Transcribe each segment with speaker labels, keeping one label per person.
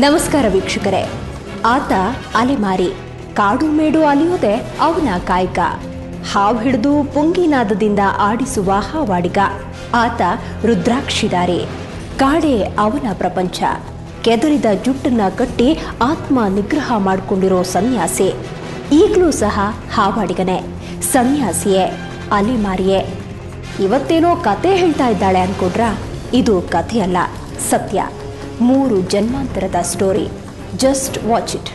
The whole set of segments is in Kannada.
Speaker 1: ನಮಸ್ಕಾರ ವೀಕ್ಷಕರೇ. ಆತ ಅಲೆಮಾರಿ, ಕಾಡು ಮೇಡು ಅಲಿಯೋದೆ ಅವನ ಕಾಯಕ. ಹಾವು ಹಿಡಿದು ಪುಂಗಿನಾದದಿಂದ ಆಡಿಸುವ ಹಾವಾಡಿಗ. ಆತ ರುದ್ರಾಕ್ಷಿಧಾರಿ. ಕಾಡೇ ಅವನ ಪ್ರಪಂಚ. ಕೆದರಿದ ಜುಟ್ಟನ್ನ ಕಟ್ಟಿ ಆತ್ಮ ನಿಗ್ರಹ ಮಾಡಿಕೊಂಡಿರೋ ಸನ್ಯಾಸಿ. ಈಗಲೂ ಸಹ ಹಾವಾಡಿಗನೇ, ಸನ್ಯಾಸಿಯೇ, ಅಲೆಮಾರಿಯೇ. ಇವತ್ತೇನೋ ಕತೆ ಹೇಳ್ತಾ ಇದ್ದಾಳೆ ಅನ್ಕೊಂಡ್ರ? ಇದು ಕಥೆಯಲ್ಲ, ಸತ್ಯ. 3 ಜನ್ಮಾಂತರದ ಸ್ಟೋರಿ. Just watch it.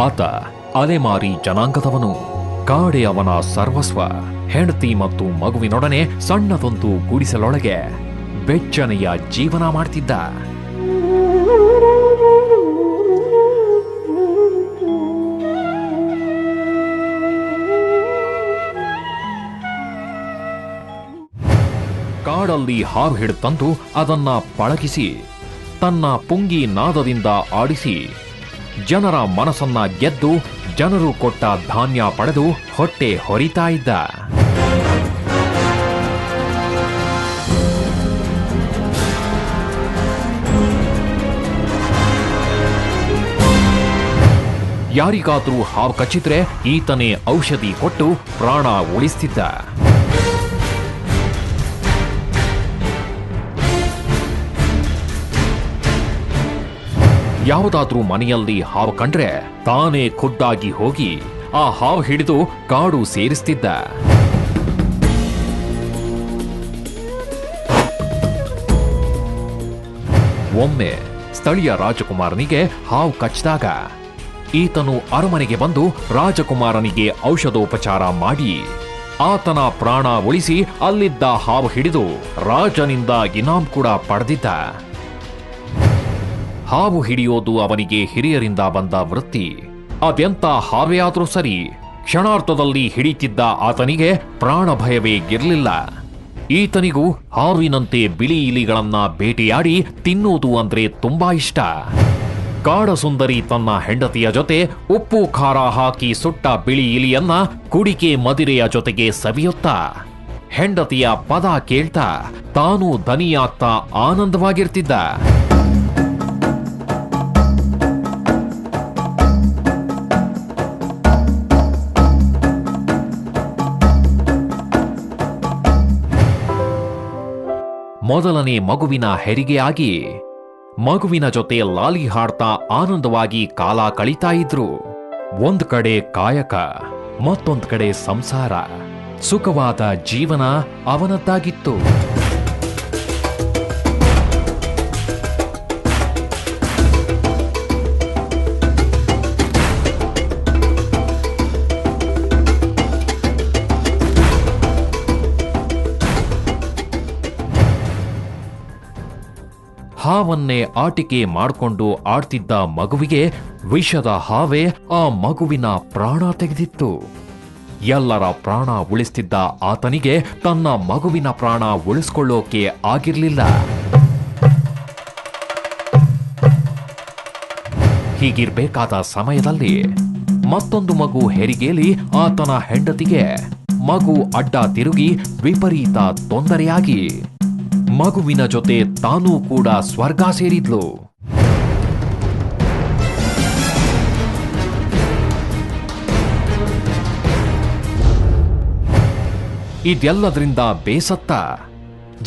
Speaker 2: ಆತ ಅಲೆಮಾರಿ ಜನಾಂಗದವನು. ಕಾಡೆ ಅವನ ಸರ್ವಸ್ವ. ಹೆಂಡತಿ ಮತ್ತು ಮಗುವಿನೊಡನೆ ಸಣ್ಣದೊಂದು ಗುಡಿಸಲೊಳಗೆ ಬೆಚ್ಚನೆಯ ಜೀವನ ಮಾಡ್ತಿದ್ದ. ಕಾಡಲ್ಲಿ ಹಾವು ಹಿಡಿತಂದು ಅದನ್ನ ಪಳಗಿಸಿ ತನ್ನ ಪುಂಗಿ ನಾದದಿಂದ ಆಡಿಸಿ ಜನರ ಮನಸ್ಸನ್ನ ಗೆದ್ದು ಜನರು ಕೊಟ್ಟ ಧಾನ್ಯ ಪಡೆದು ಹೊಟ್ಟೆ ಹೊರಿತಾ ಇದ್ದ. ಯಾರಿಗಾದ್ರೂ ಹಾವು ಕಚ್ಚಿದ್ರೆ ಈತನೇ ಔಷಧಿ ಕೊಟ್ಟು ಪ್ರಾಣ ಉಳಿಸ್ತಿದ್ದ. ಯಾವುದಾದ್ರೂ ಮನೆಯಲ್ಲಿ ಹಾವು ಕಂಡ್ರೆ ತಾನೇ ಖುದ್ದಾಗಿ ಹೋಗಿ ಆ ಹಾವು ಹಿಡಿದು ಕಾಡು ಸೇರಿಸ್ತಿದ್ದ. ಒಮ್ಮೆ ಸ್ಥಳೀಯ ರಾಜಕುಮಾರನಿಗೆ ಹಾವು ಕಚ್ಚಿದಾಗ ಈತನು ಅರಮನೆಗೆ ಬಂದು ರಾಜಕುಮಾರನಿಗೆ ಔಷಧೋಪಚಾರ ಮಾಡಿ ಆತನ ಪ್ರಾಣ ಉಳಿಸಿ ಅಲ್ಲಿದ್ದ ಹಾವು ಹಿಡಿದು ರಾಜನಿಂದ ಇನಾಮ್ ಕೂಡ ಪಡೆದಿದ್ದ. ಹಾವು ಹಿಡಿಯೋದು ಅವನಿಗೆ ಹಿರಿಯರಿಂದ ಬಂದ ವೃತ್ತಿ. ಅದೆಂತ ಹಾವೇ ಆದ್ರೂ ಸರಿ, ಕ್ಷಣಾರ್ಥದಲ್ಲಿ ಹಿಡಿತಿದ್ದ ಆತನಿಗೆ ಪ್ರಾಣ ಭಯವೇ ಇರಲಿಲ್ಲ. ಈತನಿಗೂ ಹಾವಿನಂತೆ ಬಿಳಿ ಇಲಿಗಳನ್ನ ಬೇಟೆಯಾಡಿ ತಿನ್ನುವುದು ಅಂದ್ರೆ ತುಂಬಾ ಇಷ್ಟ. ಕಾಡಸುಂದರಿ ತನ್ನ ಹೆಂಡತಿಯ ಜೊತೆ ಉಪ್ಪು ಖಾರ ಹಾಕಿ ಸುಟ್ಟ ಬಿಳಿ ಇಲಿಯನ್ನ ಕುಡಿಕೆ ಮದಿರೆಯ ಜೊತೆಗೆ ಸವಿಯುತ್ತಾ ಹೆಂಡತಿಯ ಪದ ಕೇಳ್ತಾ ತಾನೂ ದನಿಯಾಗ್ತಾ ಆನಂದವಾಗಿರ್ತಿದ್ದ. ಮೊದಲನೇ ಮಗುವಿನ ಹೆರಿಗೆಯಾಗಿ ಮಗುವಿನ ಜೊತೆ ಲಾಲಿ ಹಾಡ್ತಾ ಆನಂದವಾಗಿ ಕಾಲ ಕಳೀತಾ ಇದ್ರು. ಒಂದ್ ಕಡೆ ಕಾಯಕ, ಮತ್ತೊಂದ್ ಕಡೆ ಸಂಸಾರ. ಸುಖವಾದ ಜೀವನ ಅವನದ್ದಾಗಿತ್ತು. ಹಾವನ್ನೇ ಆಟಿಕೆ ಮಾಡಿಕೊಂಡು ಆಡ್ತಿದ್ದ ಮಗುವಿಗೆ ವಿಷದ ಹಾವೇ ಆ ಮಗುವಿನ ಪ್ರಾಣ ತೆಗೆದಿತ್ತು. ಎಲ್ಲರ ಪ್ರಾಣ ಉಳಿಸ್ತಿದ್ದ ಆತನಿಗೆ ತನ್ನ ಮಗುವಿನ ಪ್ರಾಣ ಉಳಿಸ್ಕೊಳ್ಳೋಕೆ ಆಗಿರ್ಲಿಲ್ಲ. ಹೀಗಿರ್ಬೇಕಾದ ಸಮಯದಲ್ಲಿ ಮತ್ತೊಂದು ಮಗು ಹೆರಿಗೆಯಲ್ಲಿ ಆತನ ಹೆಂಡತಿಗೆ ಮಗು ಅಡ್ಡ ತಿರುಗಿ ವಿಪರೀತ ತೊಂದರೆಯಾಗಿ ಮಗುವಿನ ಜೊತೆ ತಾನೂ ಕೂಡ ಸ್ವರ್ಗ ಸೇರಿದ್ಲು. ಇದೆಲ್ಲದರಿಂದ ಬೇಸತ್ತ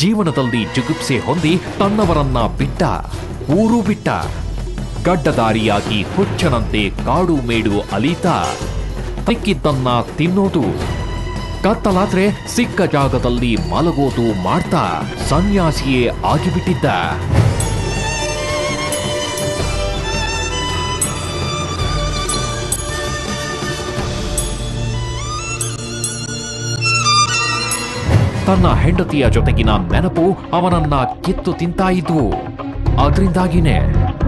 Speaker 2: ಜೀವನದಲ್ಲಿ ಜಿಗುಪ್ಸೆ ಹೊಂದಿ ತನ್ನವರನ್ನ ಬಿಟ್ಟ, ಊರು ಬಿಟ್ಟ. ಗಡ್ಡದಾರಿಯಾಗಿ ಹುಚ್ಚನಂತೆ ಕಾಡು ಮೇಡು ಅಲೀತಾ ಸಿಕ್ಕಿದ್ದನ್ನ ತಿನ್ನೋದು, ಕತ್ತಲಾದ್ರೆ ಸಿಕ್ಕ ಜಾಗದಲ್ಲಿ ಮಲಗೋದು ಮಾಡ್ತಾ ಸನ್ಯಾಸಿಯೇ ಆಗಿಬಿಟ್ಟಿದ್ದ. ತನ್ನ ಹೆಂಡತಿಯ ಜೊತೆಗಿನ ನೆನಪು ಅವನನ್ನ ಕಿತ್ತು ತಿಂತಾ ಇದ್ವು. ಅದರಿಂದಾಗಿನೇ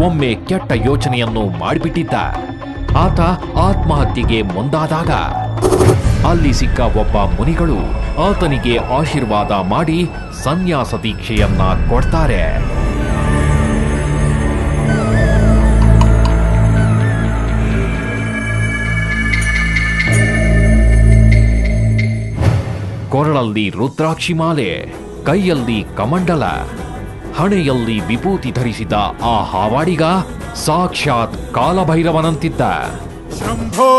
Speaker 2: ಒಮ್ಮೆ ಕೆಟ್ಟ ಯೋಚನೆಯನ್ನು ಮಾಡಿಬಿಟ್ಟಿದ್ದ. ಆತ ಆತ್ಮಹತ್ಯೆಗೆ ಮುಂದಾದಾಗ ಅಲ್ಲಿ ಸಿಕ್ಕ ಒಬ್ಬ ಮುನಿಗಳು ಆತನಿಗೆ ಆಶೀರ್ವಾದ ಮಾಡಿ ಸನ್ಯಾಸ ದೀಕ್ಷೆಯನ್ನ ಕೊಡ್ತಾರೆ. ಕೊರಳಲ್ಲಿ ರುದ್ರಾಕ್ಷಿ ಮಾಲೆ, ಕೈಯಲ್ಲಿ ಕಮಂಡಲ, ಹಣೆಯಲ್ಲಿ ವಿಭೂತಿ ಧರಿಸಿದ ಆ ಹಾವಾಡಿಗ ಸಾಕ್ಷಾತ್ ಕಾಲಭೈರವನಂತಿದ್ದ.
Speaker 3: ಶಂಭೋ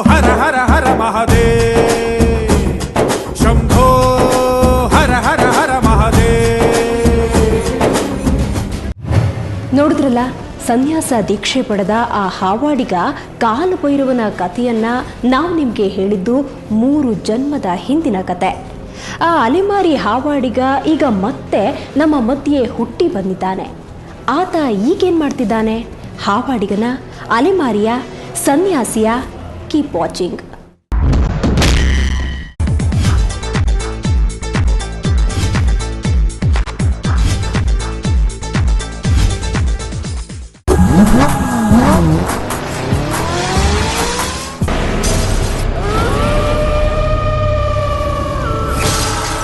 Speaker 3: ಹರ ಹರ ಹರ ಮಹಾದೇವ್, ಶಂಭೋ ಹರ ಹರ ಹರ ಮಹಾದೇವ್.
Speaker 1: ನೋಡಿದ್ರಲ್ಲ, ಸನ್ಯಾಸ ದೀಕ್ಷೆ ಪಡೆದ ಆ ಹಾವಾಡಿಗ ಕಾಲಭೈರವನ ಕಥೆಯನ್ನ ನಾವು ನಿಮಗೆ ಹೇಳಿದ್ದು 3 ಜನ್ಮದ ಹಿಂದಿನ ಕತೆ. ಆ ಅಲೆಮಾರಿ ಹಾವಾಡಿಗ ಈಗ ಮತ್ತೆ ನಮ್ಮ ಮಧ್ಯೆ ಹುಟ್ಟಿ ಬಂದಿದ್ದಾನೆ. ಆತ ಈಗೇನ್ ಮಾಡ್ತಿದ್ದಾನೆ? ಹಾವಾಡಿಗನ, ಅಲೆಮಾರಿಯ, ಸನ್ಯಾಸಿಯ? Keep watching.